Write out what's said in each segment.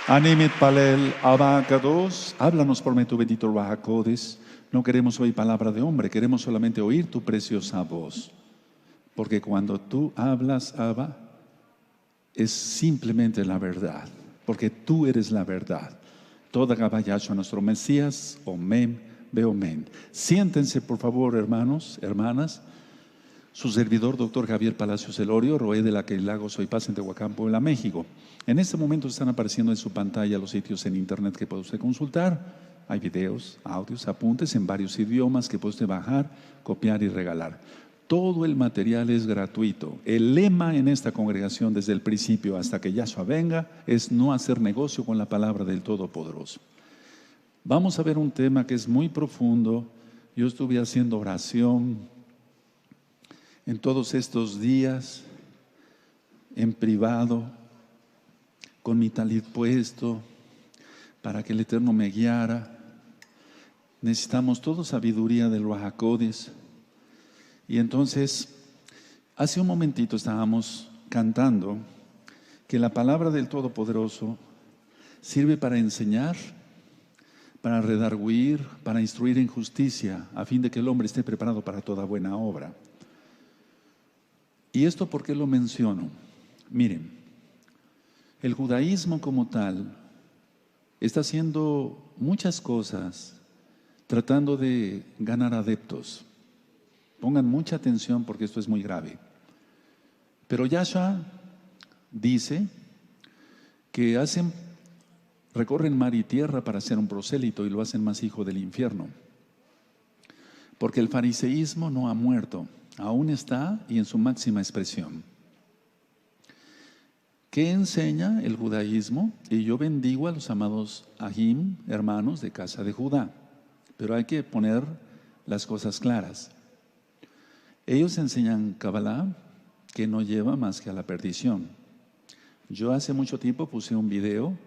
Animit palel abacados. Háblanos por medio tu bendito Ruach HaKodesh. No queremos oír palabra de hombre, queremos solamente oír tu preciosa voz. Porque cuando tú hablas, Abba, es simplemente la verdad. Porque tú eres la verdad. Toda Gabayacho, nuestro Mesías, Omen, Beomen. Siéntense, por favor, hermanos, hermanas. Su servidor, doctor Javier Palacios Elorio, Roé de la Queilago, Soy Paz en Tehuacán, Puebla, México. En este momento están apareciendo en su pantalla los sitios en internet que puede usted consultar. Hay videos, audios, apuntes en varios idiomas que puede usted bajar, copiar y regalar. Todo el material es gratuito. El lema en esta congregación desde el principio hasta que Yahshua venga es no hacer negocio con la palabra del Todopoderoso. Vamos a ver un tema que es muy profundo. Yo estuve haciendo oración en todos estos días, en privado, con mi talit puesto, para que el Eterno me guiara. Necesitamos toda sabiduría del Ruach HaKodesh. Y entonces, hace un momentito estábamos cantando que la palabra del Todopoderoso sirve para enseñar, para redarguir, para instruir en justicia, a fin de que el hombre esté preparado para toda buena obra. ¿Y esto por qué lo menciono? Miren, el judaísmo como tal está haciendo muchas cosas tratando de ganar adeptos. Pongan mucha atención porque esto es muy grave. Pero Yahshua dice que recorren mar y tierra para ser un prosélito y lo hacen más hijo del infierno. Porque el fariseísmo no ha muerto, aún está y en su máxima expresión. ¿Qué enseña el judaísmo? Y yo bendigo a los amados Ahim, hermanos de casa de Judá, pero hay que poner las cosas claras. Ellos enseñan Kabbalah que no lleva más que a la perdición. Yo hace mucho tiempo puse un video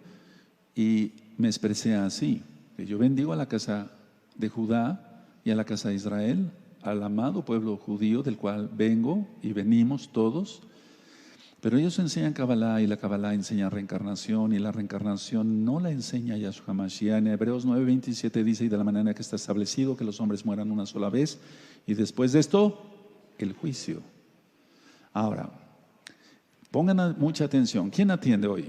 y me expresé así, que yo bendigo a la casa de Judá y a la casa de Israel, al amado pueblo judío del cual vengo y venimos todos. Pero ellos enseñan Kabbalah y la Kabbalah enseña reencarnación y la reencarnación no la enseña Yahshua Mashiach. En Hebreos 9:27 dice, y de la manera que está establecido que los hombres mueran una sola vez y después de esto, el juicio. Ahora, pongan mucha atención. ¿Quién atiende hoy?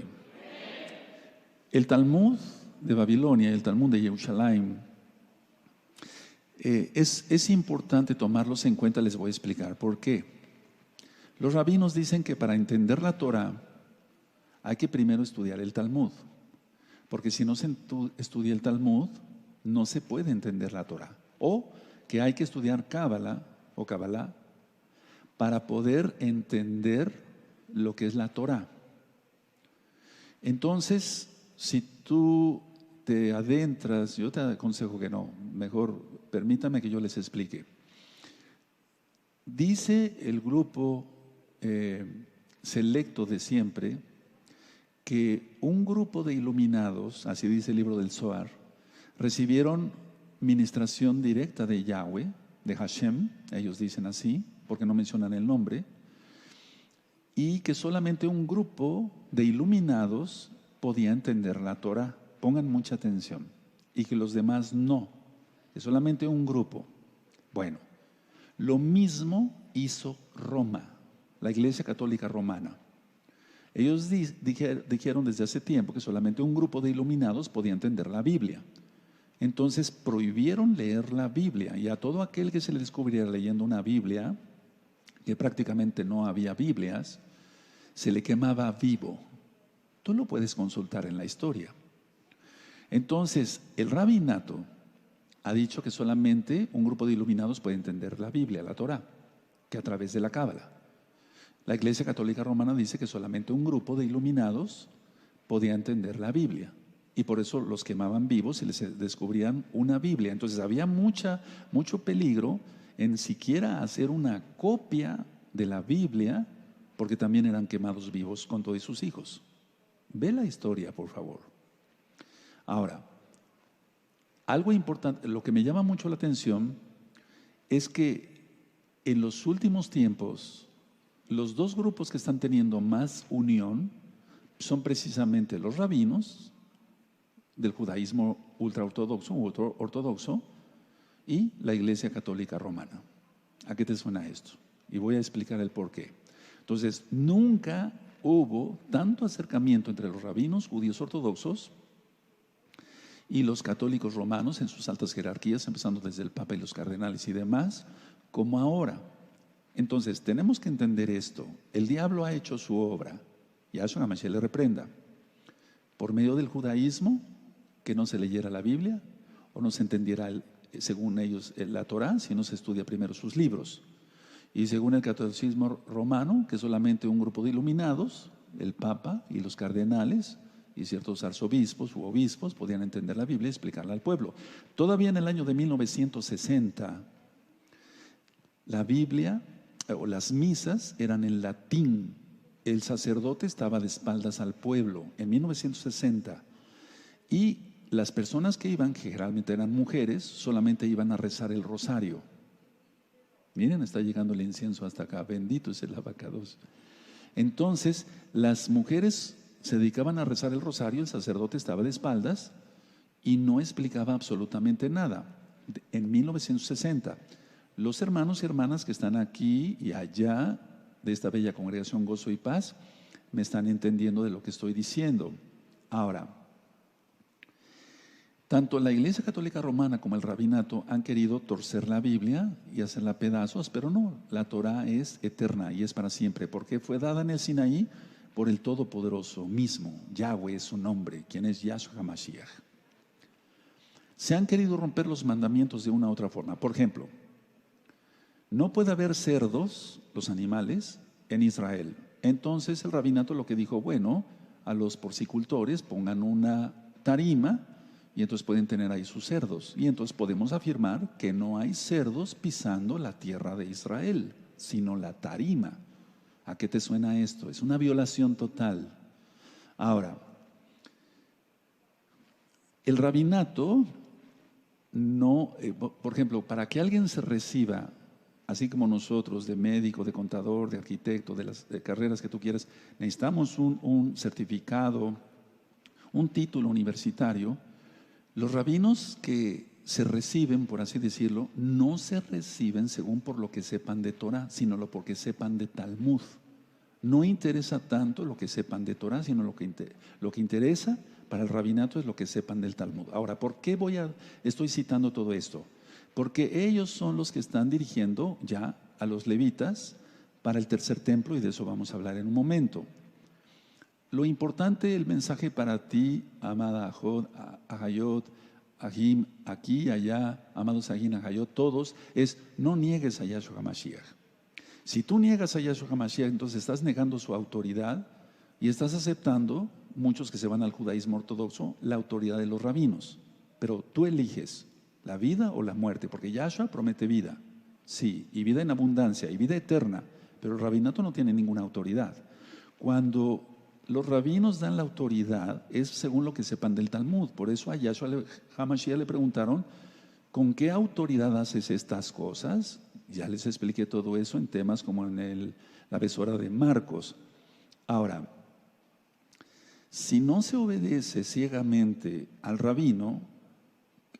El Talmud de Babilonia y el Talmud de Jerusalén es importante tomarlos en cuenta. Les voy a explicar por qué. Los rabinos dicen que para entender la Torah hay que primero estudiar el Talmud, porque si no se estudia el Talmud no se puede entender la Torah, o que hay que estudiar Kabbalah o Kabbalah para poder entender lo que es la Torah. Entonces, si tú te adentras, yo te aconsejo que no, mejor permítame que yo les explique. Dice el grupo selecto de siempre que un grupo de iluminados, así dice el libro del Zohar, recibieron ministración directa de Yahweh, de Hashem, ellos dicen así, porque no mencionan el nombre, y que solamente un grupo de iluminados podía entender la Torah. Pongan mucha atención. Y que los demás no, que solamente un grupo. Bueno, lo mismo hizo Roma, la Iglesia Católica Romana. Ellos dijeron desde hace tiempo que solamente un grupo de iluminados podía entender la Biblia. Entonces prohibieron leer la Biblia, y a todo aquel que se le descubriera leyendo una Biblia, que prácticamente no había Biblias, se le quemaba vivo. Tú lo puedes consultar en la historia. Entonces, el rabinato ha dicho que solamente un grupo de iluminados puede entender la Biblia, la Torah, que a través de la Cábala. La Iglesia Católica Romana dice que solamente un grupo de iluminados podía entender la Biblia, y por eso los quemaban vivos y les descubrían una Biblia. Entonces había mucho peligro en siquiera hacer una copia de la Biblia, porque también eran quemados vivos con todos sus hijos. Ve la historia, por favor. Ahora, algo importante, lo que me llama mucho la atención es que en los últimos tiempos los dos grupos que están teniendo más unión son precisamente los rabinos del judaísmo ultraortodoxo u ortodoxo y la Iglesia Católica Romana. ¿A qué te suena esto? Y voy a explicar el por qué. Entonces, nunca hubo tanto acercamiento entre los rabinos judíos ortodoxos y los católicos romanos en sus altas jerarquías, empezando desde el Papa y los cardenales y demás, como ahora. Entonces, tenemos que entender esto. El diablo ha hecho su obra, y a Yahshua HaMashiach le reprenda, por medio del judaísmo, que no se leyera la Biblia, o no se entendiera, según ellos, la Torá, si no se estudia primero sus libros. Y según el catolicismo romano, que solamente un grupo de iluminados, el Papa y los cardenales, y ciertos arzobispos u obispos podían entender la Biblia y explicarla al pueblo. Todavía en el año de 1960, la Biblia o las misas eran en latín. El sacerdote estaba de espaldas al pueblo en 1960. Y las personas que iban, que generalmente eran mujeres, solamente iban a rezar el rosario. Miren, está llegando el incienso hasta acá. Bendito es el abacados. Entonces, las mujeres se dedicaban a rezar el rosario, el sacerdote estaba de espaldas y no explicaba absolutamente nada. En 1960, los hermanos y hermanas que están aquí y allá de esta bella congregación Gozo y Paz me están entendiendo de lo que estoy diciendo. Ahora, tanto la Iglesia Católica Romana como el rabinato han querido torcer la Biblia y hacerla pedazos, pero no, la Torah es eterna y es para siempre, porque fue dada en el Sinaí por el Todopoderoso mismo. Yahweh es su nombre, quien es Yahshua HaMashiach. Se han querido romper los mandamientos de una u otra forma. Por ejemplo, no puede haber cerdos, los animales, en Israel. Entonces el rabinato lo que dijo, bueno, a los porcicultores pongan una tarima y entonces pueden tener ahí sus cerdos. Y entonces podemos afirmar que no hay cerdos pisando la tierra de Israel, sino la tarima. ¿A qué te suena esto? Es una violación total. Ahora, el rabinato no, por ejemplo, para que alguien se reciba, así como nosotros, de médico, de contador, de arquitecto, de las carreras que tú quieras, necesitamos un certificado, un título universitario. Los rabinos que se reciben, por así decirlo, no se reciben según por lo que sepan de Torah, sino lo porque sepan de Talmud. No interesa tanto lo que sepan de Torah, sino lo que interesa para el rabinato es lo que sepan del Talmud. Ahora, ¿por qué estoy citando todo esto? Porque ellos son los que están dirigiendo ya a los levitas para el tercer templo, y de eso vamos a hablar en un momento. Lo importante, el mensaje para ti, amada Ajod, Ajayot, Ajim, aquí y allá, amados Ajim, Ajayot, todos, es no niegues a Yahshua HaMashiach. Si tú niegas a Yahshua HaMashiach, entonces estás negando su autoridad y estás aceptando, muchos que se van al judaísmo ortodoxo, la autoridad de los rabinos. Pero tú eliges la vida o la muerte, porque Yahshua promete vida, sí, y vida en abundancia, y vida eterna, pero el rabinato no tiene ninguna autoridad. Cuando los rabinos dan la autoridad, es según lo que sepan del Talmud. Por eso a Yahshua HaMashiach le preguntaron, ¿con qué autoridad haces estas cosas? Ya les expliqué todo eso en temas como en la besora de Marcos. Ahora, si no se obedece ciegamente al rabino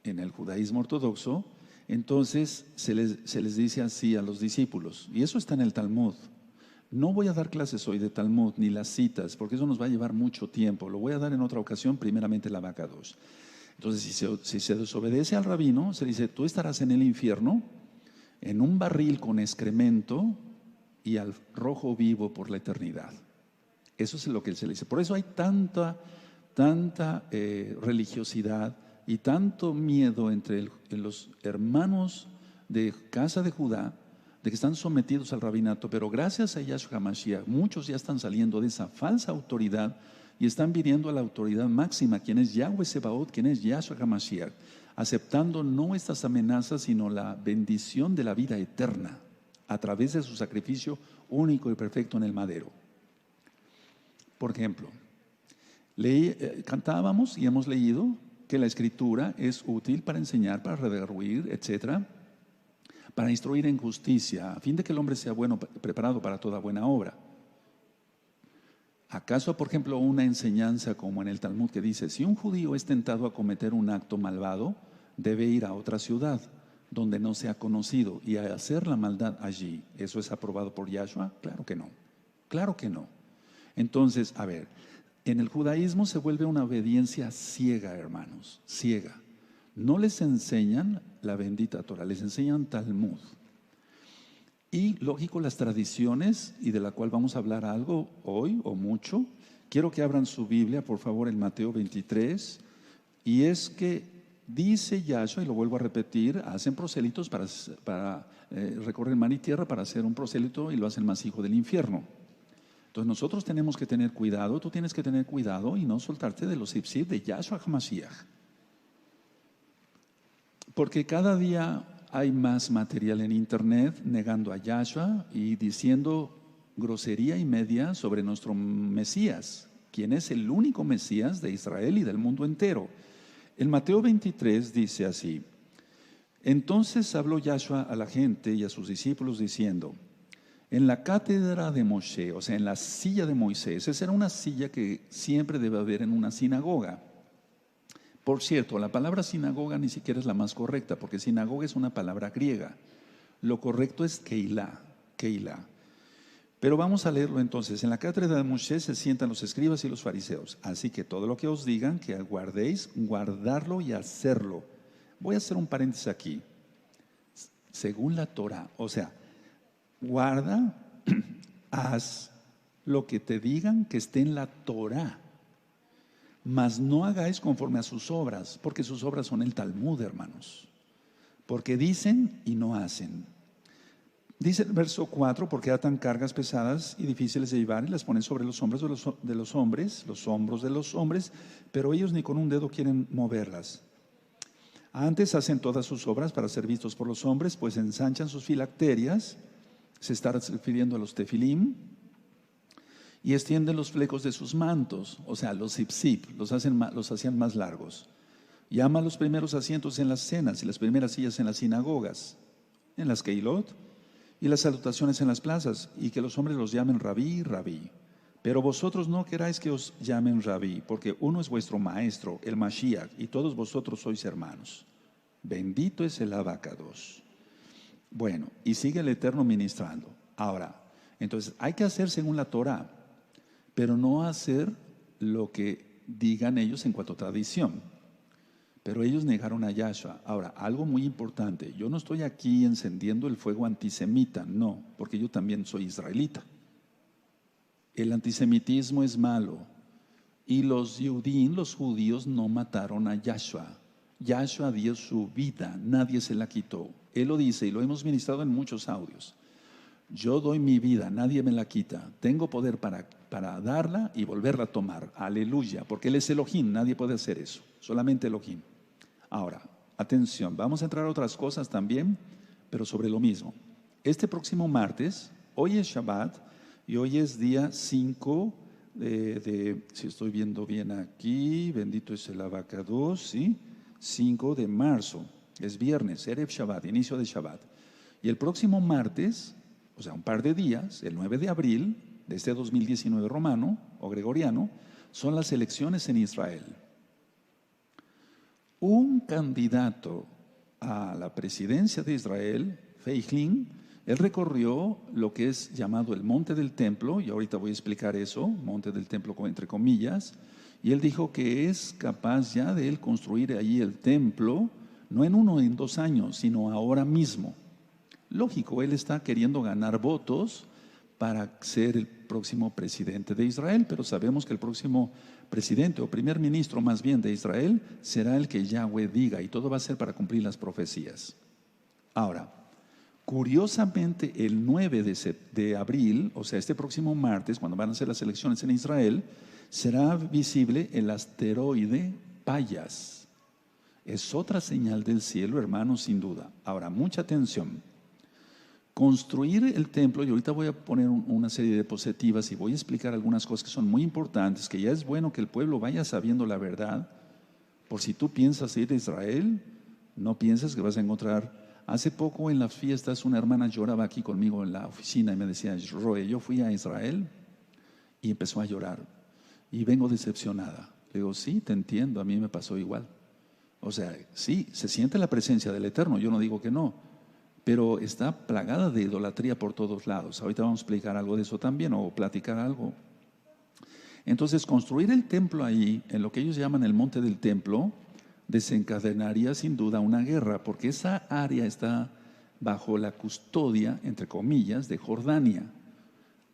en el judaísmo ortodoxo, entonces se les dice así a los discípulos, y eso está en el Talmud. No voy a dar clases hoy de Talmud ni las citas, porque eso nos va a llevar mucho tiempo. Lo voy a dar en otra ocasión, primeramente la Abacados. Entonces, si se desobedece al rabino, se dice, tú estarás en el infierno, en un barril con excremento y al rojo vivo por la eternidad. Eso es lo que se le dice. Por eso hay tanta religiosidad y tanto miedo entre los hermanos de casa de Judá, de que están sometidos al rabinato, pero gracias a Yahshua HaMashiach, muchos ya están saliendo de esa falsa autoridad y están viniendo a la autoridad máxima, quien es Yahweh Sebaot, quien es Yahshua HaMashiach, aceptando no estas amenazas, sino la bendición de la vida eterna a través de su sacrificio único y perfecto en el madero. Por ejemplo, cantábamos y hemos leído que la escritura es útil para enseñar, para redarguir, etcétera, para instruir en justicia, a fin de que el hombre sea bueno, preparado para toda buena obra. ¿Acaso, por ejemplo, una enseñanza como en el Talmud que dice, si un judío es tentado a cometer un acto malvado, debe ir a otra ciudad donde no sea conocido y a hacer la maldad allí? ¿Eso es aprobado por Yahshua? Claro que no. Claro que no. Entonces, a ver, en el judaísmo se vuelve una obediencia ciega, hermanos, ciega. No les enseñan la bendita Torah, les enseñan Talmud. Y lógico, las tradiciones, y de la cual vamos a hablar algo hoy o mucho. Quiero que abran su Biblia, por favor, en Mateo 23. Y es que dice Yahshua, y lo vuelvo a repetir, hacen proselitos para recorrer mar y tierra para hacer un prosélito y lo hacen más hijo del infierno. Entonces nosotros tenemos que tener cuidado, tú tienes que tener cuidado y no soltarte de los ipsib de Yahshua HaMashiach. Porque cada día hay más material en internet negando a Yahshua y diciendo grosería y media sobre nuestro Mesías, quien es el único Mesías de Israel y del mundo entero. En Mateo 23 dice así: entonces habló Yahshua a la gente y a sus discípulos diciendo, en la cátedra de Moshe, o sea, en la silla de Moisés, esa era una silla que siempre debe haber en una sinagoga. Por cierto, la palabra sinagoga ni siquiera es la más correcta, porque sinagoga es una palabra griega. Lo correcto es Keilah. Pero vamos a leerlo entonces. En la cátedra de Moshe se sientan los escribas y los fariseos. Así que todo lo que os digan, que guardéis, guardarlo y hacerlo. Voy a hacer un paréntesis aquí. Según la Torah, o sea, guarda, haz lo que te digan que esté en la Torah. Mas no hagáis conforme a sus obras, porque sus obras son el Talmud, hermanos. Porque dicen y no hacen. Dice el verso 4, porque atan cargas pesadas y difíciles de llevar y las ponen sobre los hombros de los hombres, los hombros de los hombres, pero ellos ni con un dedo quieren moverlas. Antes hacen todas sus obras para ser vistos por los hombres, pues ensanchan sus filacterias, se está refiriendo a los tefilim, y extienden los flecos de sus mantos, o sea, los ipsip, los hacían más largos. Llaman los primeros asientos en las cenas y las primeras sillas en las sinagogas, en las keilot, y las salutaciones en las plazas, y que los hombres los llamen rabí, rabí. Pero vosotros no queráis que os llamen rabí, porque uno es vuestro maestro, el Mashiach, y todos vosotros sois hermanos. Bendito es el abacados. Bueno, y sigue el Eterno ministrando. Ahora, entonces hay que hacer según la Torah, pero no hacer lo que digan ellos en cuanto a tradición. Pero ellos negaron a Yahshua. Ahora, algo muy importante, yo no estoy aquí encendiendo el fuego antisemita, no, porque yo también soy israelita. El antisemitismo es malo. Y los judíos no mataron a Yahshua. Yahshua dio su vida, nadie se la quitó. Él lo dice y lo hemos ministrado en muchos audios. Yo doy mi vida, nadie me la quita. Tengo poder para darla y volverla a tomar. Aleluya, porque Él es Elohim, nadie puede hacer eso, solamente Elohim. Ahora, atención, vamos a entrar a otras cosas también, pero sobre lo mismo. Este próximo martes, hoy es Shabbat y hoy es día 5 si estoy viendo bien aquí, bendito es el abacados, ¿sí? 5 de marzo, es viernes, Erev Shabbat, inicio de Shabbat. Y el próximo martes, o sea, un par de días, el 9 de abril de este 2019 romano o gregoriano, son las elecciones en Israel. Un candidato a la presidencia de Israel, Feighlin, él recorrió lo que es llamado el Monte del Templo, y ahorita voy a explicar eso, Monte del Templo entre comillas, y él dijo que es capaz ya de él construir allí el templo, no en 1 o en 2 años, sino ahora mismo. Lógico, él está queriendo ganar votos para ser el próximo presidente de Israel, pero sabemos que el próximo presidente o primer ministro más bien de Israel será el que Yahweh diga, y todo va a ser para cumplir las profecías. Ahora, curiosamente el 9 de abril, o sea este próximo martes, cuando van a ser las elecciones en Israel, será visible el asteroide Payas. Es otra señal del cielo, hermanos, sin duda. Ahora, mucha atención. Construir el templo, y ahorita voy a poner una serie de diapositivas y voy a explicar algunas cosas que son muy importantes, que ya es bueno que el pueblo vaya sabiendo la verdad. Por si tú piensas ir a Israel, no pienses que vas a encontrar. Hace poco en las fiestas una hermana lloraba aquí conmigo en la oficina y me decía, Roe, yo fui a Israel Y empezó a llorar. Y vengo decepcionada. Le digo, sí, te entiendo, a mí me pasó igual. O sea, sí, se siente la presencia del Eterno, yo no digo que no, pero está plagada de idolatría por todos lados. Ahorita vamos a explicar algo de eso también, o platicar algo. Entonces, construir el templo ahí, en lo que ellos llaman el monte del templo, desencadenaría sin duda una guerra, porque esa área está bajo la custodia, entre comillas, de Jordania,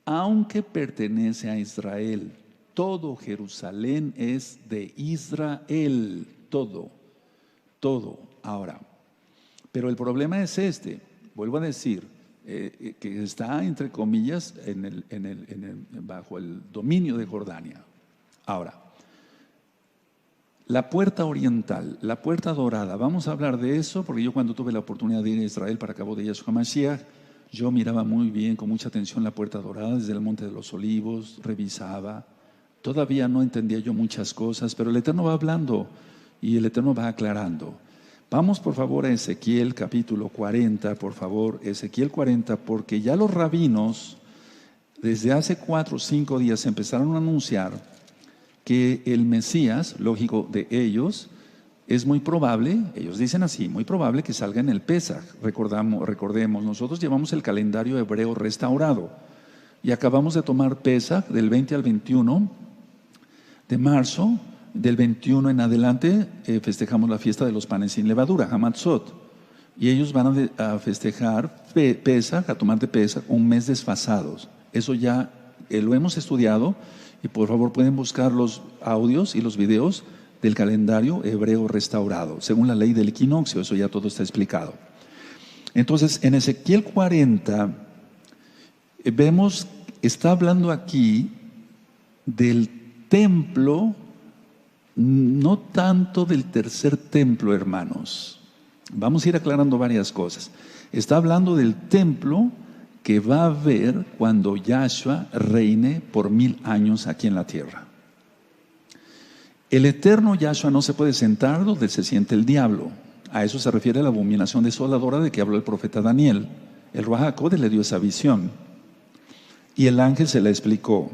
aunque pertenece a Israel. Todo Jerusalén es de Israel, todo. Ahora, pero el problema es vuelvo a decir, que está entre comillas bajo el dominio de Jordania. Ahora, la puerta oriental, la puerta dorada, vamos a hablar de eso, porque yo cuando tuve la oportunidad de ir a Israel para Cabo de Yahshua Mashiach, yo miraba muy bien, con mucha atención la puerta dorada desde el Monte de los Olivos, revisaba. Todavía no entendía yo muchas cosas, pero el Eterno va hablando y el Eterno va aclarando. Vamos por favor a Ezequiel capítulo 40, por favor, Ezequiel 40, porque ya los rabinos desde hace 4 o 5 días empezaron a anunciar que el Mesías, lógico de ellos, es muy probable, ellos dicen así, muy probable que salga en el Pesaj. Recordemos, nosotros llevamos el calendario hebreo restaurado y acabamos de tomar Pesaj del 20 al 21 de marzo. Del 21 en adelante festejamos la fiesta de los panes sin levadura, Hamatzot, y ellos van a festejar Pesaj, a tomar de Pesaj, un mes desfasados. Eso ya lo hemos estudiado, y por favor pueden buscar los audios y los videos del calendario hebreo restaurado, según la ley del equinoccio. Eso ya todo está explicado. Entonces, en Ezequiel 40 vemos, está hablando aquí del templo, no tanto del tercer templo, hermanos. Vamos a ir aclarando varias cosas. Está hablando del templo que va a haber cuando Yahshua reine por 1000 años aquí en la tierra. El eterno Yahshua no se puede sentar donde se siente el diablo. A eso se refiere la abominación desoladora de que habló el profeta Daniel. El Ruach HaKodesh le dio esa visión y el ángel se la explicó.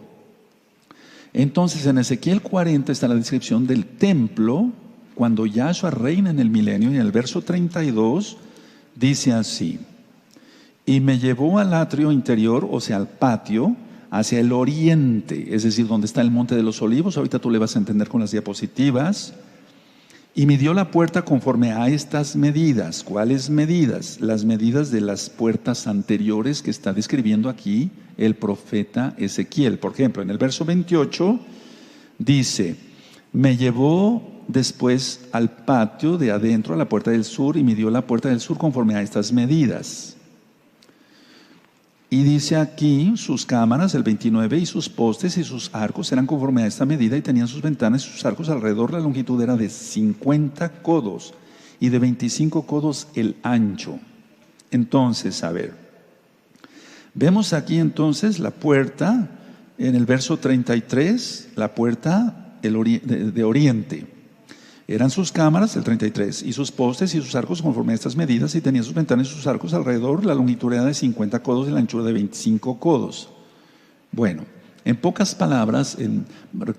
Entonces en Ezequiel 40 está la descripción del templo cuando Yahshua reina en el milenio, y en el verso 32 dice así: y me llevó al atrio interior, o sea al patio, hacia el oriente, es decir, donde está el monte de los olivos. Ahorita tú le vas a entender con las diapositivas. Y midió la puerta conforme a estas medidas. ¿Cuáles medidas? Las medidas de las puertas anteriores que está describiendo aquí el profeta Ezequiel. Por ejemplo, en el verso 28 dice: me llevó después al patio de adentro, a la puerta del sur, y midió la puerta del sur conforme a estas medidas. Y dice aquí, sus cámaras, el 29, y sus postes y sus arcos eran conforme a esta medida, y tenían sus ventanas y sus arcos alrededor. La longitud era de 50 codos y de 25 codos el ancho. Entonces, a ver, vemos aquí entonces la puerta, en el verso 33, la puerta de oriente. Eran sus cámaras, el 33, y sus postes y sus arcos conforme a estas medidas, y tenían sus ventanas y sus arcos alrededor. La longitud era de 50 codos y la anchura de 25 codos. Bueno, en pocas palabras,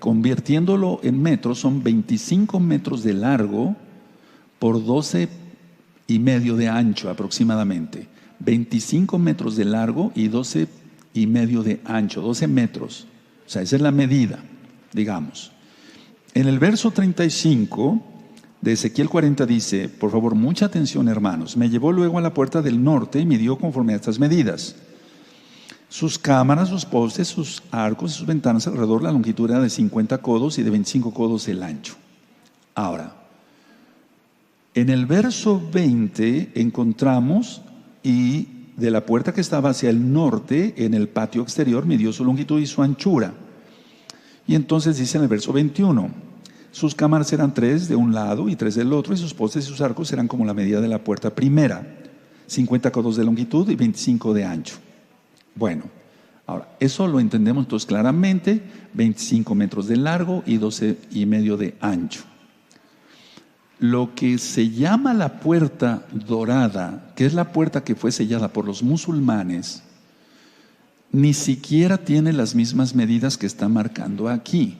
convirtiéndolo en metros, son 25 metros de largo por 12 y medio de ancho aproximadamente. 25 metros de largo y 12 y medio de ancho, 12 metros. O sea, esa es la medida, digamos. En el verso 35 de Ezequiel 40 dice, por favor, mucha atención, hermanos: me llevó luego a la puerta del norte y midió conforme a estas medidas. Sus cámaras, sus postes, sus arcos y sus ventanas alrededor, la longitud era de 50 codos y de 25 codos el ancho. Ahora, en el verso 20 encontramos: y de la puerta que estaba hacia el norte, en el patio exterior, midió su longitud y su anchura. Y entonces dice en el verso 21, sus cámaras eran 3 de un lado y 3 del otro, y sus postes y sus arcos eran como la medida de la puerta primera, 50 codos de longitud y 25 de ancho. Bueno, ahora, eso lo entendemos entonces claramente: 25 metros de largo y 12 y medio de ancho. Lo que se llama la puerta dorada, que es la puerta que fue sellada por los musulmanes, ni siquiera tiene las mismas medidas que está marcando aquí.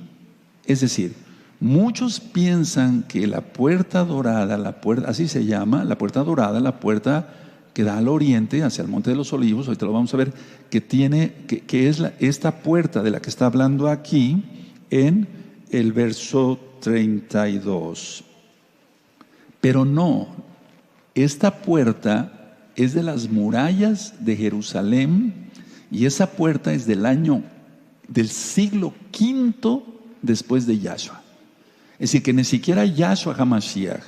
Es decir, muchos piensan que la puerta dorada, así se llama, la puerta dorada, la puerta que da al oriente, hacia el Monte de los Olivos, ahorita lo vamos a ver, que es esta puerta de la que está hablando aquí en el verso 32. Pero no, esta puerta es de las murallas de Jerusalén y esa puerta es del siglo V después de Yahshua. Es decir, que ni siquiera Yahshua HaMashiach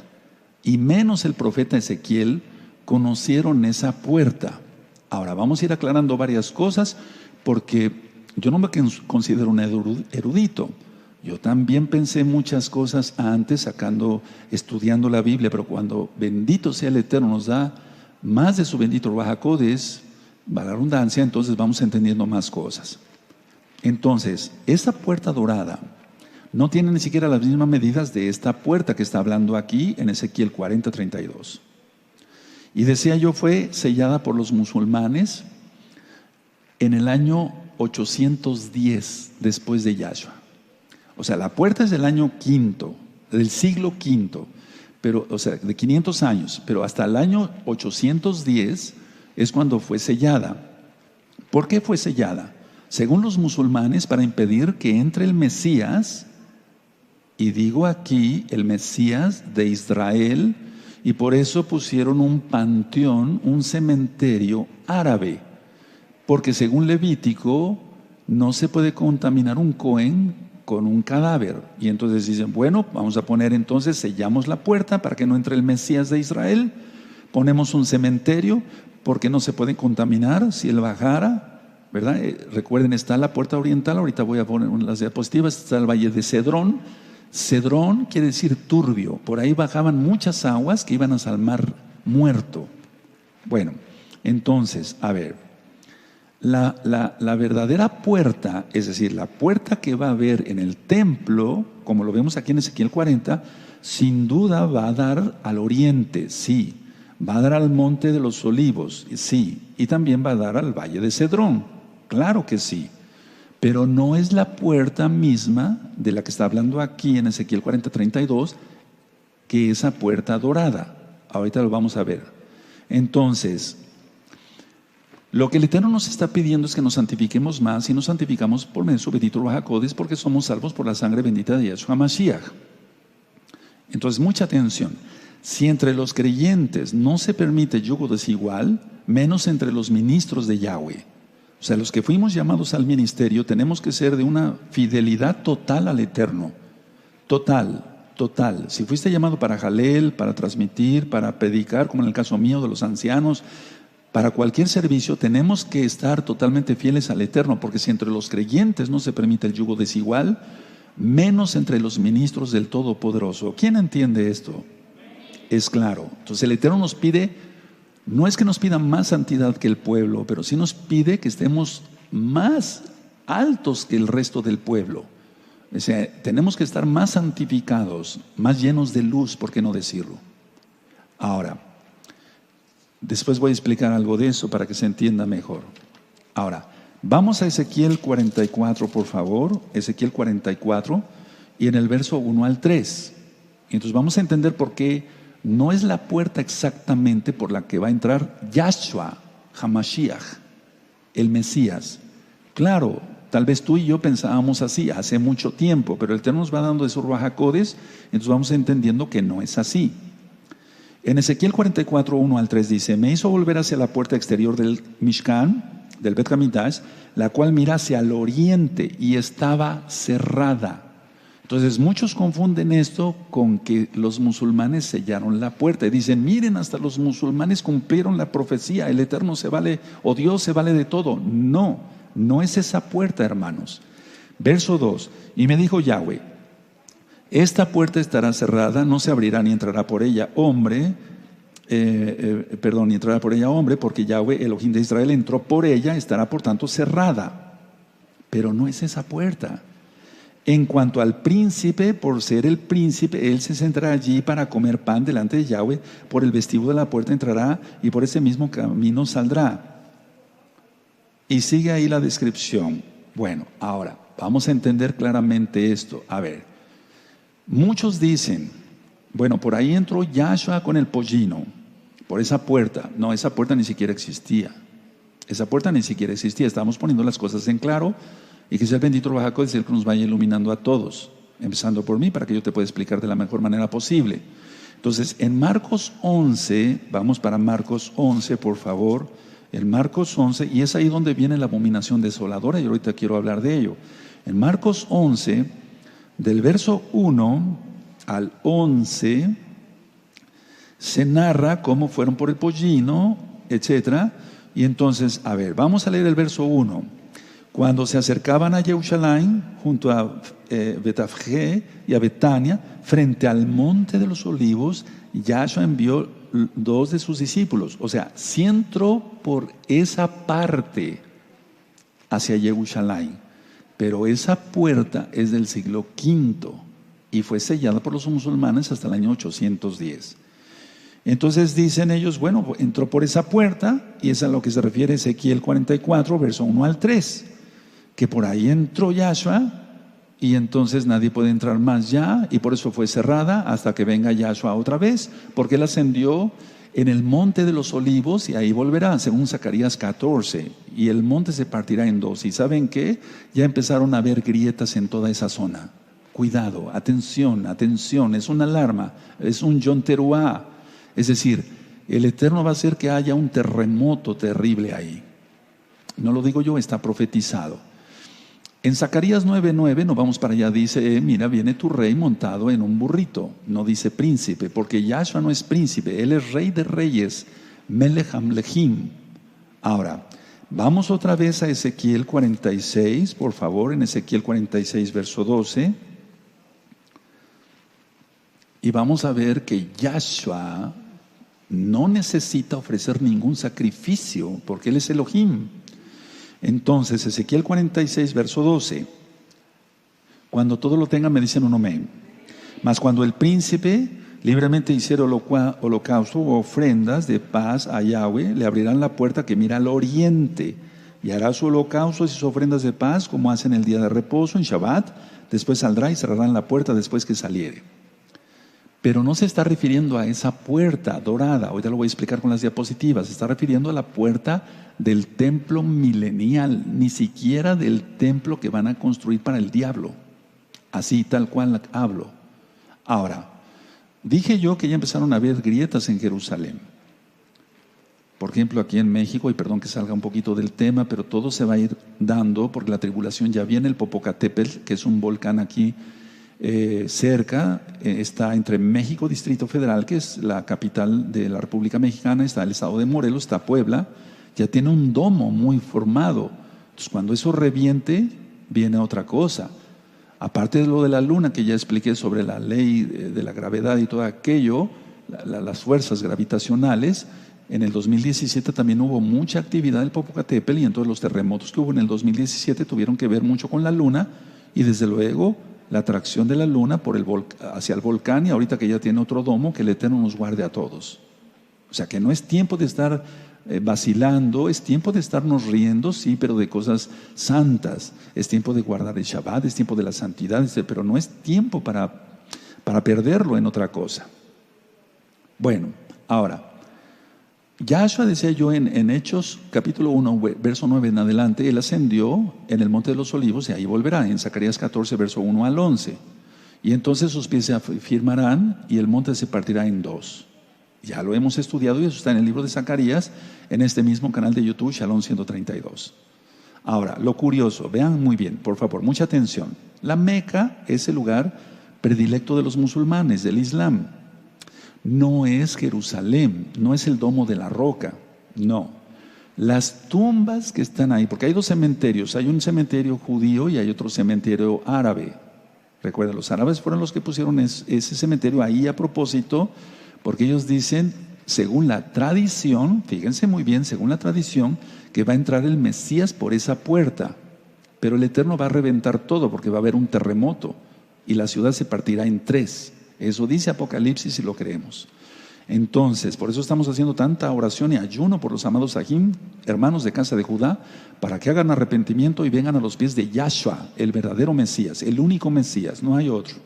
y menos el profeta Ezequiel conocieron esa puerta. Ahora vamos a ir aclarando varias cosas porque yo no me considero un erudito. Yo también pensé muchas cosas antes, estudiando la Biblia, pero cuando bendito sea el Eterno nos da más de su bendito Ruach HaKodesh, va la redundancia, entonces vamos entendiendo más cosas. Entonces, esa puerta dorada no tiene ni siquiera las mismas medidas de esta puerta que está hablando aquí en Ezequiel 40:32. Y decía yo, fue sellada por los musulmanes en el año 810 después de Yahshua. O sea, la puerta es del año quinto, del siglo V, pero, o sea, de 500 años, pero hasta el año 810 es cuando fue sellada. ¿Por qué fue sellada? Según los musulmanes, para impedir que entre el Mesías, y digo aquí el Mesías de Israel, y por eso pusieron un panteón, un cementerio árabe, porque según Levítico no se puede contaminar un Cohen con un cadáver. Y entonces dicen, bueno, vamos a poner entonces, sellamos la puerta para que no entre el Mesías de Israel, ponemos un cementerio porque no se puede contaminar si él bajara, ¿verdad? Recuerden, está la puerta oriental, ahorita voy a poner las diapositivas, está el valle de Cedrón. Cedrón quiere decir turbio, por ahí bajaban muchas aguas que iban hasta el mar muerto. Bueno, entonces, a ver, la verdadera puerta, es decir, la puerta que va a haber en el templo, como lo vemos aquí en Ezequiel 40, sin duda va a dar al oriente, sí, va a dar al Monte de los Olivos, sí, y también va a dar al valle de Cedrón, claro que sí. Pero no es la puerta misma de la que está hablando aquí en Ezequiel 40:32, que esa puerta dorada. Ahorita lo vamos a ver. Entonces, lo que el Eterno nos está pidiendo es que nos santifiquemos más, y nos santificamos por medio de su bendito Ruach HaKodesh, porque somos salvos por la sangre bendita de Yahshua HaMashiach. Entonces, mucha atención. Si entre los creyentes no se permite yugo desigual, menos entre los ministros de Yahweh. O sea, los que fuimos llamados al ministerio tenemos que ser de una fidelidad total al Eterno. Total. Si fuiste llamado para jalel, para transmitir, para predicar, como en el caso mío de los ancianos, para cualquier servicio tenemos que estar totalmente fieles al Eterno, porque si entre los creyentes no se permite el yugo desigual, menos entre los ministros del Todopoderoso. ¿Quién entiende esto? Es claro. Entonces el Eterno nos pide, no es que nos pida más santidad que el pueblo, pero sí nos pide que estemos más altos que el resto del pueblo. O sea, tenemos que estar más santificados, más llenos de luz, ¿por qué no decirlo? Ahora, después voy a explicar algo de eso para que se entienda mejor. Ahora, vamos a Ezequiel 44, por favor. Ezequiel 44, y en el verso 1 al 3. Entonces vamos a entender por qué no es la puerta exactamente por la que va a entrar Yahshua HaMashiach, el Mesías. Claro, tal vez tú y yo pensábamos así hace mucho tiempo, pero el Eterno nos va dando de su Ruach HaKodesh, entonces vamos entendiendo que no es así. En Ezequiel 44, 1 al 3 dice, me hizo volver hacia la puerta exterior del Mishkan, del Bet Hamidash, la cual mira hacia el oriente y estaba cerrada. Entonces muchos confunden esto con que los musulmanes sellaron la puerta y dicen, miren, hasta los musulmanes cumplieron la profecía, el Eterno se vale, o Dios se vale de todo. No es esa puerta, hermanos. Verso 2, y me dijo Yahweh, esta puerta estará cerrada, no se abrirá ni entrará por ella hombre, ni entrará por ella hombre, porque Yahweh, Elohim de Israel, entró por ella, estará por tanto cerrada. Pero no es esa puerta. En cuanto al príncipe, por ser el príncipe, él se sentará allí para comer pan delante de Yahweh, por el vestíbulo de la puerta entrará y por ese mismo camino saldrá. Y sigue ahí la descripción. Bueno, ahora, vamos a entender claramente esto. A ver, muchos dicen, bueno, por ahí entró Yahshua con el pollino, por esa puerta. No, esa puerta ni siquiera existía. Esa puerta ni siquiera existía. Estamos poniendo las cosas en claro y que sea el bendito Ruach HaKodesh el que nos vaya iluminando a todos, empezando por mí, para que yo te pueda explicar de la mejor manera posible. Entonces, en Marcos 11, vamos para Marcos 11, por favor. En Marcos 11, y es ahí donde viene la abominación desoladora, y ahorita quiero hablar de ello. En Marcos 11, del verso 1 al 11, se narra cómo fueron por el pollino, etcétera. Y entonces, a ver, vamos a leer el verso 1. Cuando se acercaban a Jerusalén, junto a Betafge y a Betania, frente al monte de los olivos, Yahshua envió 2 de sus discípulos. O sea, sí entró por esa parte hacia Jerusalén, pero esa puerta es del siglo V y fue sellada por los musulmanes hasta el año 810. Entonces dicen ellos, bueno, entró por esa puerta, y es a lo que se refiere Ezequiel 44, verso 1 al 3, que por ahí entró Yahshua, y entonces nadie puede entrar más ya, y por eso fue cerrada hasta que venga Yahshua otra vez, porque él ascendió en el monte de los olivos y ahí volverá, según Zacarías 14, y el monte se partirá en 2. ¿Y saben qué? Ya empezaron a haber grietas en toda esa zona. Cuidado, atención, atención, es una alarma, es un Yom Teruah. Es decir, el Eterno va a hacer que haya un terremoto terrible ahí. No lo digo yo, está profetizado. En Zacarías 9:9, nos vamos para allá, dice, mira, viene tu rey montado en un burrito. No dice príncipe, porque Yahshua no es príncipe, él es rey de reyes, Melech Hamlechim. Ahora, vamos otra vez a Ezequiel 46, por favor, en Ezequiel 46, verso 12. Y vamos a ver que Yahshua no necesita ofrecer ningún sacrificio, porque él es Elohim. Entonces, Ezequiel 46, verso 12. Cuando todo lo tengan, me dicen un amén. Mas cuando el príncipe libremente hiciera holocausto o ofrendas de paz a Yahweh, le abrirán la puerta que mira al oriente, y hará su holocausto y sus ofrendas de paz, como hacen el día de reposo, en Shabbat. Después saldrá y cerrarán la puerta después que saliere. Pero no se está refiriendo a esa puerta dorada, ahorita lo voy a explicar con las diapositivas, se está refiriendo a la puerta del templo milenial, ni siquiera del templo que van a construir para el diablo. Así, tal cual hablo. Ahora, dije yo que ya empezaron a haber grietas en Jerusalén. Por ejemplo, aquí en México, y perdón que salga un poquito del tema, pero todo se va a ir dando porque la tribulación ya viene. El Popocatépetl, que es un volcán aquí cerca, está entre México, Distrito Federal, que es la capital de la República Mexicana, está el estado de Morelos, está Puebla, ya tiene un domo muy formado. Entonces, cuando eso reviente, viene otra cosa. Aparte de lo de la luna, que ya expliqué sobre la ley de la gravedad y todo aquello, las fuerzas gravitacionales, en el 2017 también hubo mucha actividad del Popocatépetl, y entonces los terremotos que hubo en el 2017 tuvieron que ver mucho con la luna, y desde luego la atracción de la luna hacia el volcán, y ahorita que ya tiene otro domo, que el Eterno nos guarde a todos. O sea que no es tiempo de estar vacilando, es tiempo de estarnos riendo, sí, pero de cosas santas. Es tiempo de guardar el Shabbat, es tiempo de la santidad, pero no es tiempo para perderlo en otra cosa. Bueno, ahora, Yahshua, decía yo en Hechos capítulo 1, verso 9 en adelante, él ascendió en el monte de los olivos y ahí volverá, en Zacarías 14, verso 1 al 11. Y entonces sus pies se afirmarán y el monte se partirá en 2. Ya lo hemos estudiado y eso está en el libro de Zacarías, en este mismo canal de YouTube, Shalom 132. Ahora, lo curioso, vean muy bien, por favor, mucha atención. La Meca es el lugar predilecto de los musulmanes, del Islam. No es Jerusalén, no es el domo de la roca, no. Las tumbas que están ahí, porque hay 2 cementerios, hay un cementerio judío y hay otro cementerio árabe. Recuerda, los árabes fueron los que pusieron ese cementerio ahí a propósito, porque ellos dicen, según la tradición, fíjense muy bien, según la tradición, que va a entrar el Mesías por esa puerta, pero el Eterno va a reventar todo porque va a haber un terremoto y la ciudad se partirá en 3. Eso dice Apocalipsis y lo creemos. Entonces, por eso estamos haciendo tanta oración y ayuno por los amados Sahim, hermanos de casa de Judá, para que hagan arrepentimiento y vengan a los pies de Yahshua, el verdadero Mesías, el único Mesías, no hay otro.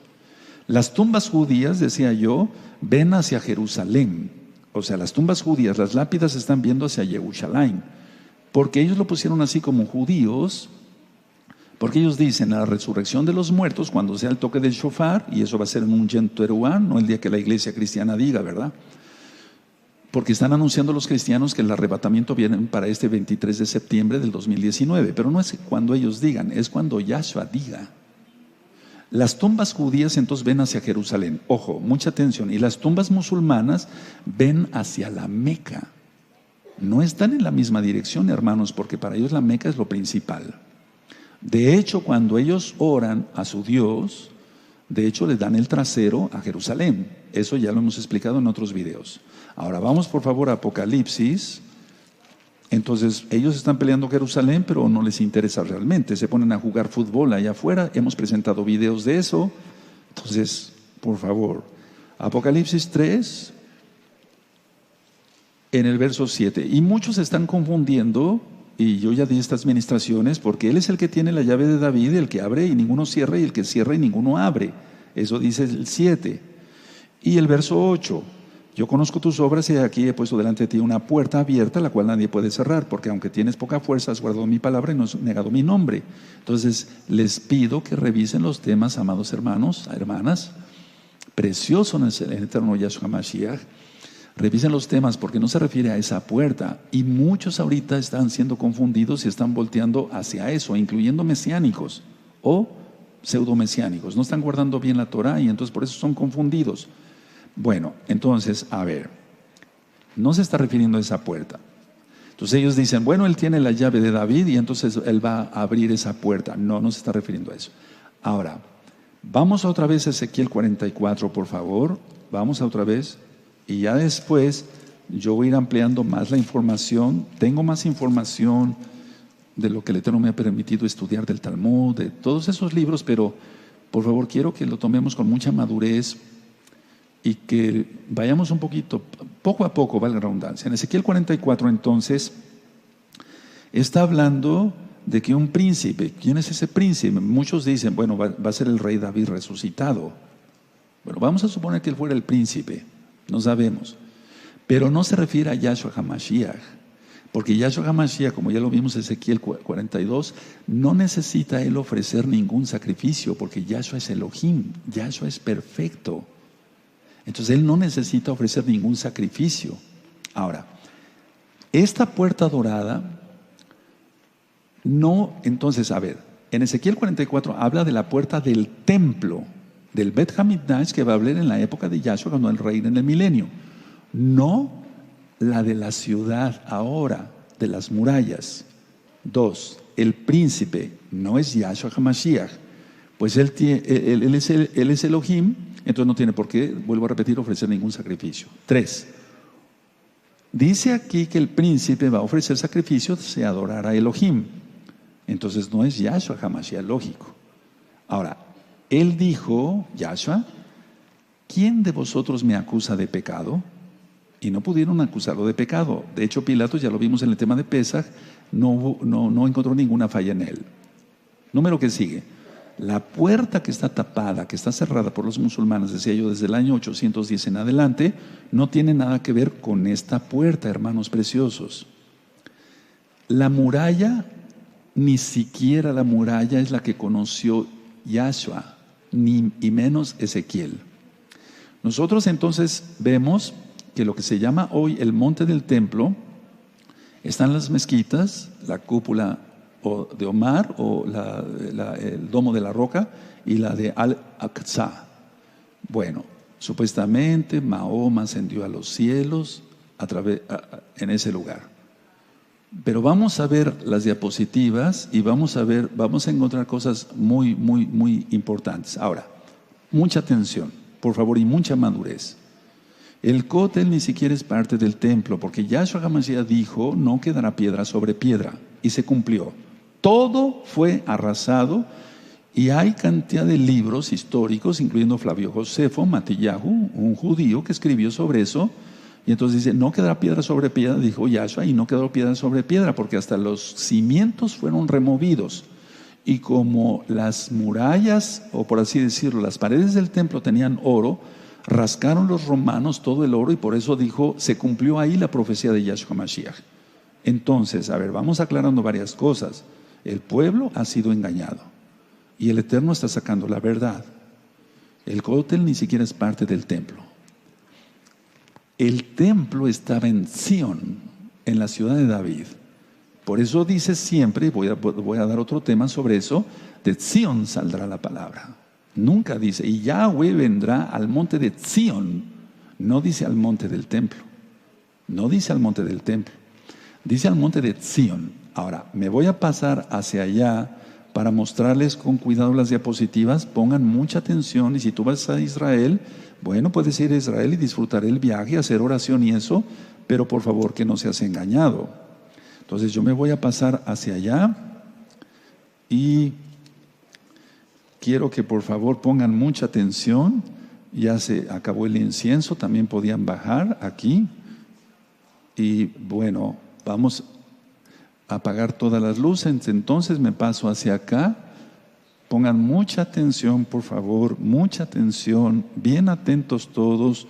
Las tumbas judías, decía yo, ven hacia Jerusalén. O sea, las tumbas judías, las lápidas están viendo hacia Jerusalén, porque ellos lo pusieron así como judíos, porque ellos dicen la resurrección de los muertos cuando sea el toque del shofar, y eso va a ser en un Yom Teruah, no el día que la iglesia cristiana diga, ¿verdad? Porque están anunciando los cristianos que el arrebatamiento viene para este 23 de septiembre del 2019, pero no es cuando ellos digan, es cuando Yahshua diga. Las tumbas judías entonces ven hacia Jerusalén, ojo, mucha atención, y las tumbas musulmanas ven hacia la Meca. No están en la misma dirección, hermanos, porque para ellos la Meca es lo principal. De hecho, cuando ellos oran a su Dios, de hecho le dan el trasero a Jerusalén. Eso ya lo hemos explicado en otros videos. Ahora vamos por favor a Apocalipsis. Entonces ellos están peleando Jerusalén, pero no les interesa realmente. Se ponen a jugar fútbol allá afuera. Hemos presentado videos de eso. Entonces, por favor, Apocalipsis 3, en el verso 7. Y muchos están confundiendo, y yo ya di estas ministraciones, porque Él es el que tiene la llave de David, el que abre y ninguno cierra, y el que cierra y ninguno abre. Eso dice el 7. Y el verso 8. Yo conozco tus obras y aquí he puesto delante de ti una puerta abierta, la cual nadie puede cerrar, porque aunque tienes poca fuerza, has guardado mi palabra y no has negado mi nombre. Entonces, les pido que revisen los temas, amados hermanos, hermanas. Precioso en el eterno Yahshua Mashiach. Revisen los temas porque no se refiere a esa puerta. Y muchos ahorita están siendo confundidos y están volteando hacia eso, incluyendo mesiánicos o pseudomesiánicos. No están guardando bien la Torah y entonces por eso son confundidos. Bueno, entonces, a ver, no se está refiriendo a esa puerta. Entonces ellos dicen, bueno, Él tiene la llave de David y entonces Él va a abrir esa puerta. No, no se está refiriendo a eso. Ahora, vamos otra vez a Ezequiel 44, por favor. Vamos a otra vez. Y ya después yo voy a ir ampliando más la información. Tengo más información de lo que el Eterno me ha permitido estudiar del Talmud, de todos esos libros, pero por favor quiero que lo tomemos con mucha madurez y que vayamos un poquito, poco a poco, valga la redundancia. En Ezequiel 44 entonces está hablando de que un príncipe, ¿quién es ese príncipe? Muchos dicen, bueno, va a ser el rey David resucitado. Bueno, vamos a suponer que él fuera el príncipe. No sabemos, pero no se refiere a Yahshua HaMashiach, porque Yahshua HaMashiach, como ya lo vimos en Ezequiel 42, no necesita él ofrecer ningún sacrificio, porque Yahshua es Elohim, Yahshua es perfecto. Entonces él no necesita ofrecer ningún sacrificio. Ahora, esta puerta dorada, no, entonces, a ver, en Ezequiel 44 habla de la puerta del templo, del Bet Hamikdash, que va a hablar en la época de Yahshua cuando Él reina en el milenio, no la de la ciudad ahora, de las murallas. 2, el príncipe no es Yahshua HaMashiach, pues él es Elohim, entonces no tiene por qué, vuelvo a repetir, ofrecer ningún sacrificio. 3, dice aquí que el príncipe va a ofrecer sacrificios si adorará a Elohim, entonces no es Yahshua HaMashiach, lógico. Ahora, él dijo, Yahshua, ¿quién de vosotros me acusa de pecado? Y no pudieron acusarlo de pecado. De hecho, Pilato, ya lo vimos en el tema de Pesaj, no encontró ninguna falla en él. Número que sigue. La puerta que está tapada, que está cerrada por los musulmanes, decía yo, desde el año 810 en adelante, no tiene nada que ver con esta puerta, hermanos preciosos. La muralla, ni siquiera la muralla es la que conoció Yahshua, ni y menos Ezequiel. Nosotros entonces vemos que lo que se llama hoy el monte del templo están las mezquitas, la cúpula de Omar o el domo de la roca y la de Al-Aqsa. Bueno, supuestamente Mahoma ascendió a los cielos en ese lugar. Pero vamos a ver las diapositivas y vamos a encontrar cosas muy, muy, muy importantes. Ahora, mucha atención, por favor, y mucha madurez. El cótel ni siquiera es parte del templo, porque Yahshua HaMashiach dijo, no quedará piedra sobre piedra, y se cumplió. Todo fue arrasado Y hay cantidad de libros históricos, incluyendo Flavio Josefo, Matillahu, un judío que escribió sobre eso. Y entonces dice, no quedará piedra sobre piedra, dijo Yahshua, y no quedó piedra sobre piedra, porque hasta los cimientos fueron removidos. Y como las murallas, o por así decirlo, las paredes del templo tenían oro, rascaron los romanos todo el oro, y por eso dijo, se cumplió ahí la profecía de Yahshua Mashiach. Entonces, a ver, vamos aclarando varias cosas. El pueblo ha sido engañado, y el Eterno está sacando la verdad. El Kotel ni siquiera es parte del templo. El templo estaba en Sión, en la ciudad de David. Por eso dice siempre, voy a dar otro tema sobre eso, de Sión saldrá la palabra. Nunca dice, y Yahweh vendrá al monte de Sión. No dice al monte del templo. No dice al monte del templo. Dice al monte de Sión. Ahora, me voy a pasar hacia allá para mostrarles con cuidado las diapositivas. Pongan mucha atención, y si tú vas a Israel, bueno, puedes ir a Israel y disfrutar el viaje, hacer oración y eso, pero por favor que no seas engañado. Entonces yo me voy a pasar hacia allá y quiero que por favor pongan mucha atención. Ya se acabó el incienso, también podían bajar aquí. Y bueno, vamos a apagar todas las luces. Entonces me paso hacia acá. Pongan mucha atención, por favor, mucha atención, bien atentos todos.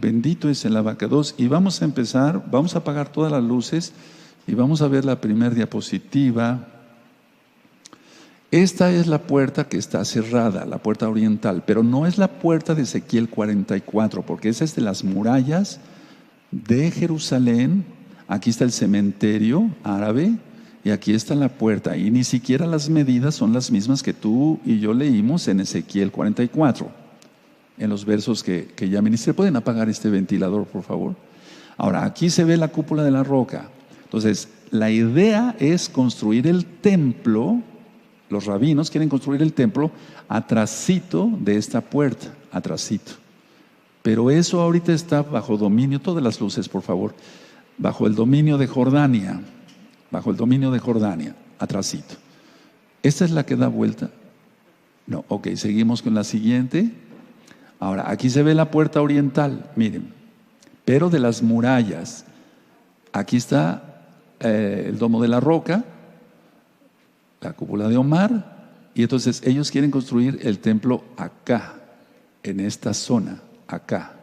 Bendito es el abacados. Y vamos a empezar, vamos a apagar todas las luces y vamos a ver la primera diapositiva. Esta es la puerta que está cerrada, la puerta oriental, pero no es la puerta de Ezequiel 44, porque esa es de las murallas de Jerusalén. Aquí está el cementerio árabe. Y aquí está la puerta, y ni siquiera las medidas son las mismas que tú y yo leímos en Ezequiel 44, en los versos que ya ministré. ¿Pueden apagar este ventilador, por favor? Ahora, aquí se ve la cúpula de la roca. Entonces, la idea es construir el templo. Los rabinos quieren construir el templo atrasito de esta puerta, atrasito. Pero eso ahorita está bajo dominio, todas las luces, por favor, bajo el dominio de Jordania. Bajo el dominio de Jordania, atrasito. ¿Esta es la que da vuelta? No, ok, seguimos con la siguiente. Ahora, aquí se ve la puerta oriental, miren, pero de las murallas. Aquí está el domo de la roca, la cúpula de Omar, y entonces ellos quieren construir el templo acá, en esta zona, acá.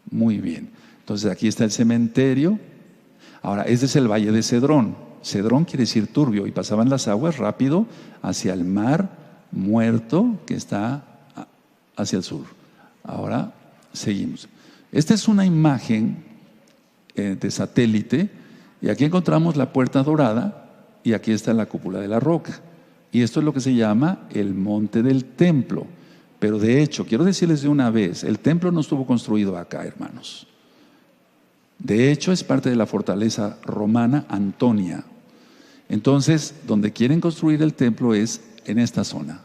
Muy bien. Entonces aquí está el cementerio. Ahora, este es el valle de Cedrón. Cedrón quiere decir turbio, y pasaban las aguas rápido hacia el mar muerto que está hacia el sur. Ahora, seguimos. Esta es una imagen de satélite, y aquí encontramos la puerta dorada, y aquí está la cúpula de la roca. Y esto es lo que se llama el monte del templo. Pero de hecho, quiero decirles de una vez, el templo no estuvo construido acá, hermanos. De hecho, es parte de la fortaleza romana Antonia. Entonces, donde quieren construir el templo es en esta zona.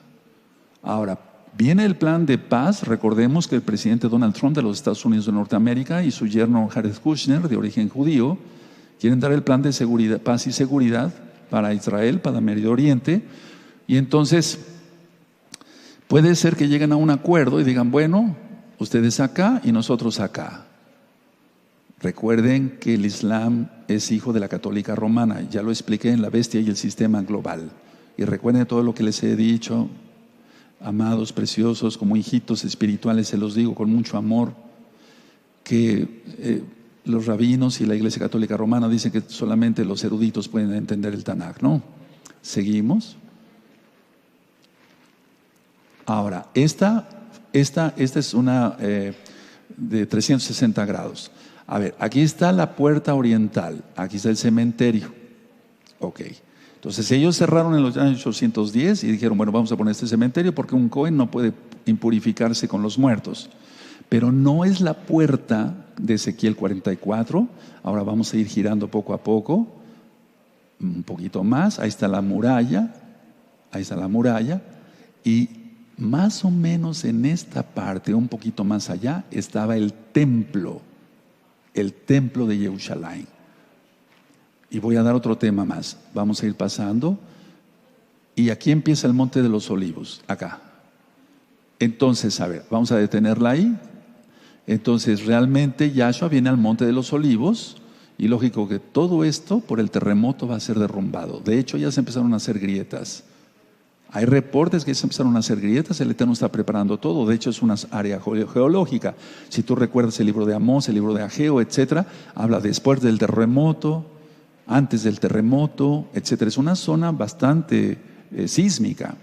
Ahora, viene el plan de paz. Recordemos que el presidente Donald Trump de los Estados Unidos de Norteamérica y su yerno Jared Kushner, de origen judío, quieren dar el plan de seguridad, paz y seguridad para Israel, para Medio Oriente. Y entonces, puede ser que lleguen a un acuerdo y digan, bueno, ustedes acá y nosotros acá. Recuerden que el Islam es hijo de la católica romana. Ya lo expliqué en La Bestia y el Sistema Global. Y recuerden todo lo que les he dicho, amados, preciosos, como hijitos espirituales, se los digo con mucho amor, que los rabinos y la Iglesia Católica Romana dicen que solamente los eruditos pueden entender el Tanaj, ¿no? Seguimos. Ahora, esta es una de 360 grados. A ver, aquí está la puerta oriental, aquí está el cementerio. Ok, entonces ellos cerraron en los años 810 y dijeron, bueno, vamos a poner este cementerio porque un Cohen no puede impurificarse con los muertos. Pero no es la puerta de Ezequiel 44. Ahora vamos a ir girando poco a poco, un poquito más. Ahí está la muralla, y más o menos en esta parte, un poquito más allá, estaba el templo de Jerusalén. Y voy a dar otro tema más. Vamos a ir pasando. Y aquí empieza el Monte de los Olivos, acá. Entonces, a ver, vamos a detenerla ahí. Entonces, realmente Yahshua viene al Monte de los Olivos y lógico que todo esto por el terremoto va a ser derrumbado. De hecho, ya se empezaron a hacer grietas. Hay reportes que se empezaron a hacer grietas, el Eterno está preparando todo. De hecho, es una área geológica. Si tú recuerdas el libro de Amós, el libro de Ageo, etcétera, habla después del terremoto, antes del terremoto, etcétera. Es una zona bastante sísmica.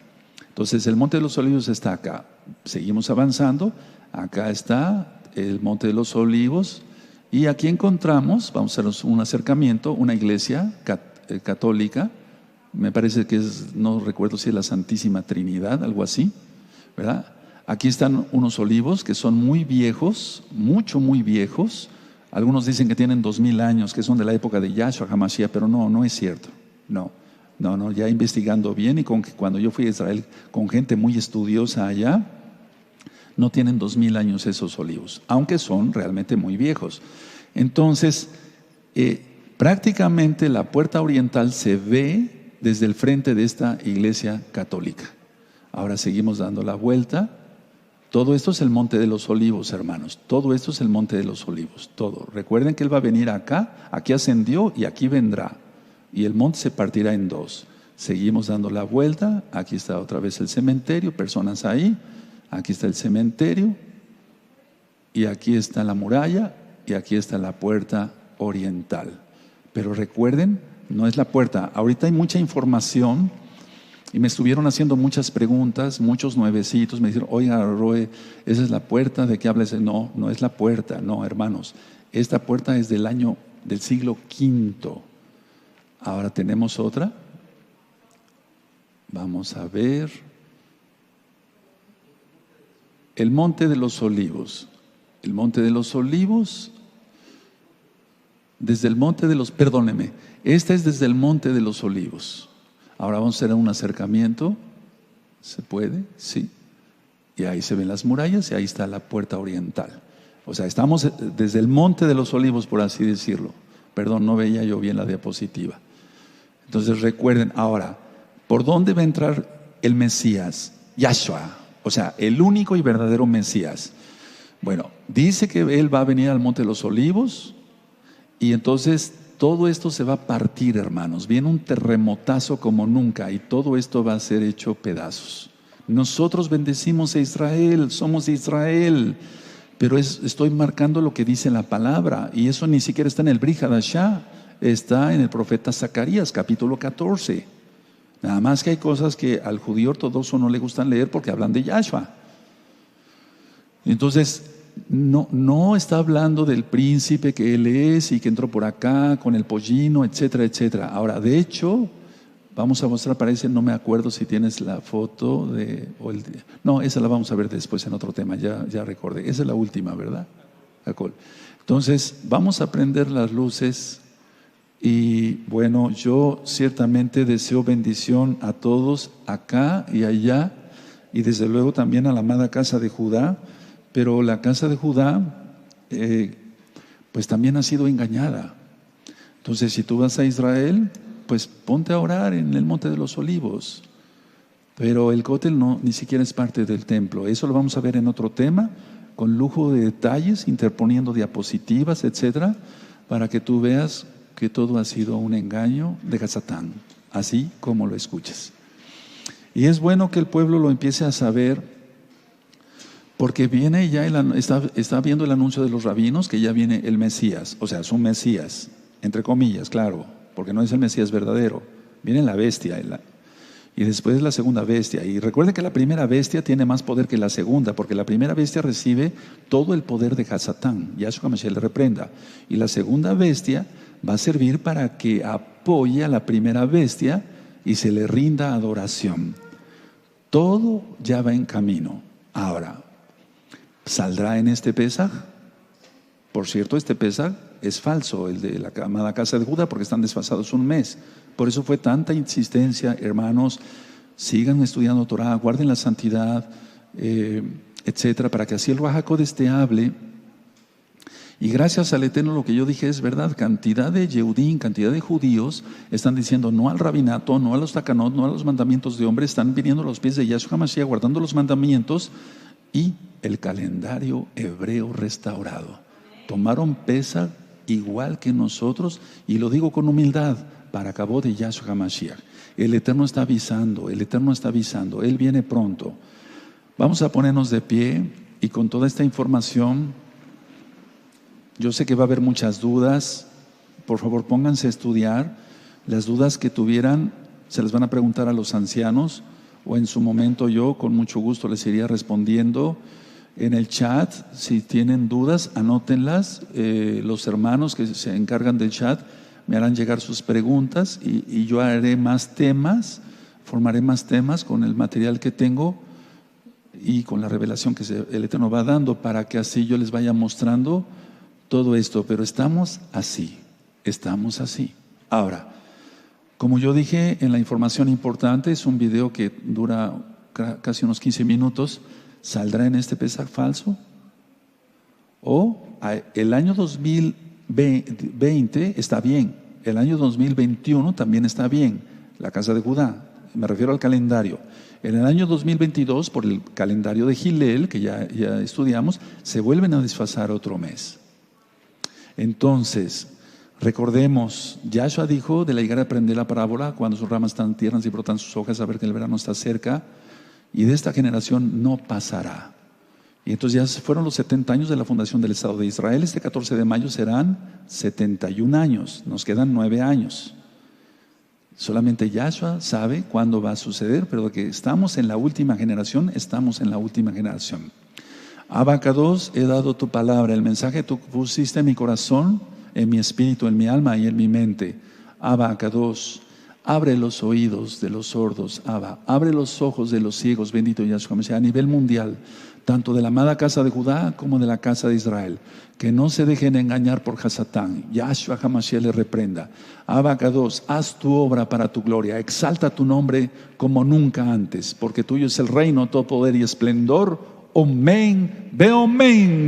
Entonces, el Monte de los Olivos está acá. Seguimos avanzando. Acá está el Monte de los Olivos. Y aquí encontramos, vamos a hacer un acercamiento, una iglesia católica. Me parece que es, no recuerdo si es la Santísima Trinidad, algo así, ¿verdad? Aquí están unos olivos que son muy viejos, muy viejos. Algunos dicen que tienen 2000 años, que son de la época de Yahshua HaMashiach, pero no es cierto. No, ya investigando bien y cuando yo fui a Israel con gente muy estudiosa allá, no tienen 2000 años esos olivos, aunque son realmente muy viejos. Entonces, prácticamente la puerta oriental se ve desde el frente de esta iglesia católica. Ahora seguimos dando la vuelta. Todo esto es el Monte de los Olivos, hermanos. Todo esto es el Monte de los Olivos, todo. Recuerden que Él va a venir acá, aquí ascendió y aquí vendrá. Y el monte se partirá en dos. Seguimos dando la vuelta. Aquí está otra vez el cementerio, personas ahí. Aquí está el cementerio. Y aquí está la muralla. Y aquí está la puerta oriental. Pero recuerden, no es la puerta. Ahorita hay mucha información y me estuvieron haciendo muchas preguntas, muchos nuevecitos. Me dijeron, oiga, Roe, ¿esa es la puerta? ¿De qué habla ese? No es la puerta, no, hermanos. Esta puerta es del siglo V. Ahora tenemos otra. Vamos a ver. El Monte de los Olivos. El Monte de los Olivos. Desde el Monte de los, perdóneme. Esta es desde el Monte de los Olivos. Ahora vamos a hacer un acercamiento. ¿Se puede? Sí. Y ahí se ven las murallas y ahí está la puerta oriental. O sea, estamos desde el Monte de los Olivos, por así decirlo. Perdón, no veía yo bien la diapositiva. Entonces recuerden, ahora, ¿por dónde va a entrar el Mesías? Yahshua, o sea, el único y verdadero Mesías. Bueno, dice que Él va a venir al Monte de los Olivos y entonces todo esto se va a partir, hermanos. Viene un terremotazo como nunca y todo esto va a ser hecho pedazos. Nosotros bendecimos a Israel, somos de Israel, pero estoy marcando lo que dice la palabra y eso ni siquiera está en el Brit Hadashah. Está en el profeta Zacarías, capítulo 14. Nada más que hay cosas que al judío ortodoxo no le gustan leer porque hablan de Yahshua. Entonces, no está hablando del príncipe que él es y que entró por acá con el pollino, etcétera, etcétera. Ahora, de hecho, vamos a mostrar, parece, no me acuerdo si tienes la foto no, esa la vamos a ver después en otro tema, ya recordé. Esa es la última, ¿verdad? Entonces, vamos a prender las luces. Y bueno, yo ciertamente deseo bendición a todos acá y allá y desde luego también a la amada casa de Judá, pero la casa de Judá pues también ha sido engañada. Entonces si tú vas a Israel, pues ponte a orar en el Monte de los Olivos, pero el cótel ni siquiera es parte del templo. Eso lo vamos a ver en otro tema, con lujo de detalles, interponiendo diapositivas, etcétera, para que tú veas que todo ha sido un engaño de Satán, así como lo escuchas. Y es bueno que el pueblo lo empiece a saber, porque viene ya, está viendo el anuncio de los rabinos, que ya viene el Mesías, o sea, es un Mesías, entre comillas, claro, porque no es el Mesías verdadero, viene la bestia, y después la segunda bestia. Y recuerden que la primera bestia tiene más poder que la segunda, porque la primera bestia recibe todo el poder de Hasatán, Yahshua HaMashiach le reprenda, y la segunda bestia va a servir para que apoye a la primera bestia y se le rinda adoración. Todo ya va en camino. Ahora, ¿saldrá en este Pesaj? Por cierto, este Pesaj es falso, el de la amada casa de Judá, porque están desfasados un mes. Por eso fue tanta insistencia, hermanos, sigan estudiando Torah, guarden la santidad, etcétera, para que así el Ruach HaKodesh te hable Y gracias al Eterno lo que yo dije es verdad. Cantidad de Yehudim, cantidad de judíos están diciendo no al rabinato, no a los takanot, no a los mandamientos de hombre. Están viniendo a los pies de Yahshua Mashiach, guardando los mandamientos y el calendario hebreo restaurado. Tomaron Pesach igual que nosotros, y lo digo con humildad, para acabó de Yahshua Mashiach. El Eterno está avisando, el Eterno está avisando, Él viene pronto. Vamos a ponernos de pie y con toda esta información, yo sé que va a haber muchas dudas. Por favor, pónganse a estudiar. Las dudas que tuvieran se las van a preguntar a los ancianos, o en su momento yo con mucho gusto les iría respondiendo en el chat. Si tienen dudas, anótenlas. Los hermanos que se encargan del chat me harán llegar sus preguntas y yo haré más temas, formaré más temas con el material que tengo y con la revelación que el Eterno va dando, para que así yo les vaya mostrando todo esto. Pero estamos así. Ahora, como yo dije en la información importante, es un video que dura casi unos 15 minutos. ¿Saldrá en este Pesaj falso? O el año 2020 está bien, el año 2021 también está bien, la casa de Judá, me refiero al calendario. En el año 2022, por el calendario de Gilel, que ya estudiamos, se vuelven a desfasar otro mes. Entonces, recordemos, Yahshua dijo: de la higuera aprende la parábola, cuando sus ramas están tiernas y brotan sus hojas, a ver que el verano está cerca, y de esta generación no pasará. Y entonces ya fueron los 70 años de la fundación del Estado de Israel. Este 14 de mayo serán 71 años, nos quedan 9 años. Solamente Yahshua sabe cuándo va a suceder, pero que estamos en la última generación, estamos en la última generación. Abacados, he dado tu palabra, el mensaje tú pusiste en mi corazón, en mi espíritu, en mi alma y en mi mente. Abacados, abre los oídos de los sordos, Abba, abre los ojos de los ciegos, bendito Yahshua Mashiach, a nivel mundial, tanto de la amada casa de Judá como de la casa de Israel, que no se dejen engañar por Hasatán. Yahshua HaMashiach le reprenda. Abacados, haz tu obra para tu gloria, exalta tu nombre como nunca antes, porque tuyo es el reino, todo poder y esplendor. Amén, ve amén.